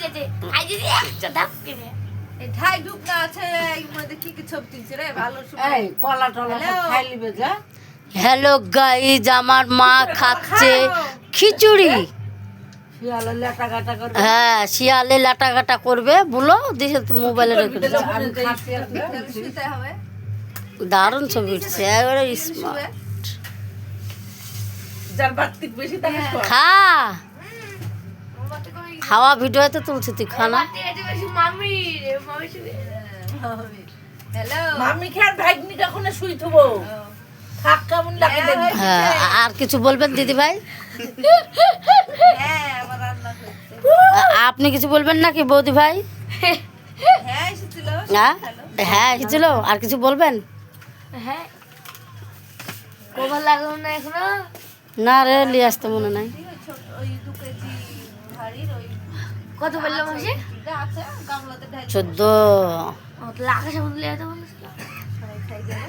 গেছে খাই দিদি একটা ধাপ কিনে এই ঠাই ঢুক না আছে এই মধ্যে কি কি ছবি তুলছে রে ভালো এই কলা টলা খাই লিবে যা। হ্যালো গাইজ, আমার মা খাচ্ছে খিচুড়ি। শিয়ালে লেটা গাটা করে হ্যাঁ, শিয়ালে লাটাঘাটা করবে বলো, দিছে মোবাইলে রেখে দিছে। আমি খাচ্ছি একটা। শুতে হবে দারুণ ছবি উঠছে, একেবারে স্মার্ট। যার বাড়তি বেশি থাকে খা, খাওয়া ভিডিওতে তুলছি, তুই খানা। মামি মামি শুয়ে হ্যালো মামি খেয়ে ভাগ্নি কখন শুই থবো থাক কেমন লাগে দেখবি। হ্যাঁ, আর কিছু বলবেন দিদি ভাই? হ্যাঁ আবার রান্না করতে আপনি কিছু বলবেন নাকি বৌদি ভাই? হ্যাঁ এসেছিল হ্যাঁ হ্যাঁ এসেছিল, আর কিছু বলবেন? হ্যাঁ কবার লাগাও না এখনো না রে, নিয়ে আসতে মনে নাই। ওই 2 কেজি ভারীর ওই কত বললাম মাসে এটা আছে গামলাতে ঢালি 14 ও তো আকাশে বদলে যেতে বলেছিল সবাই খাই গেলে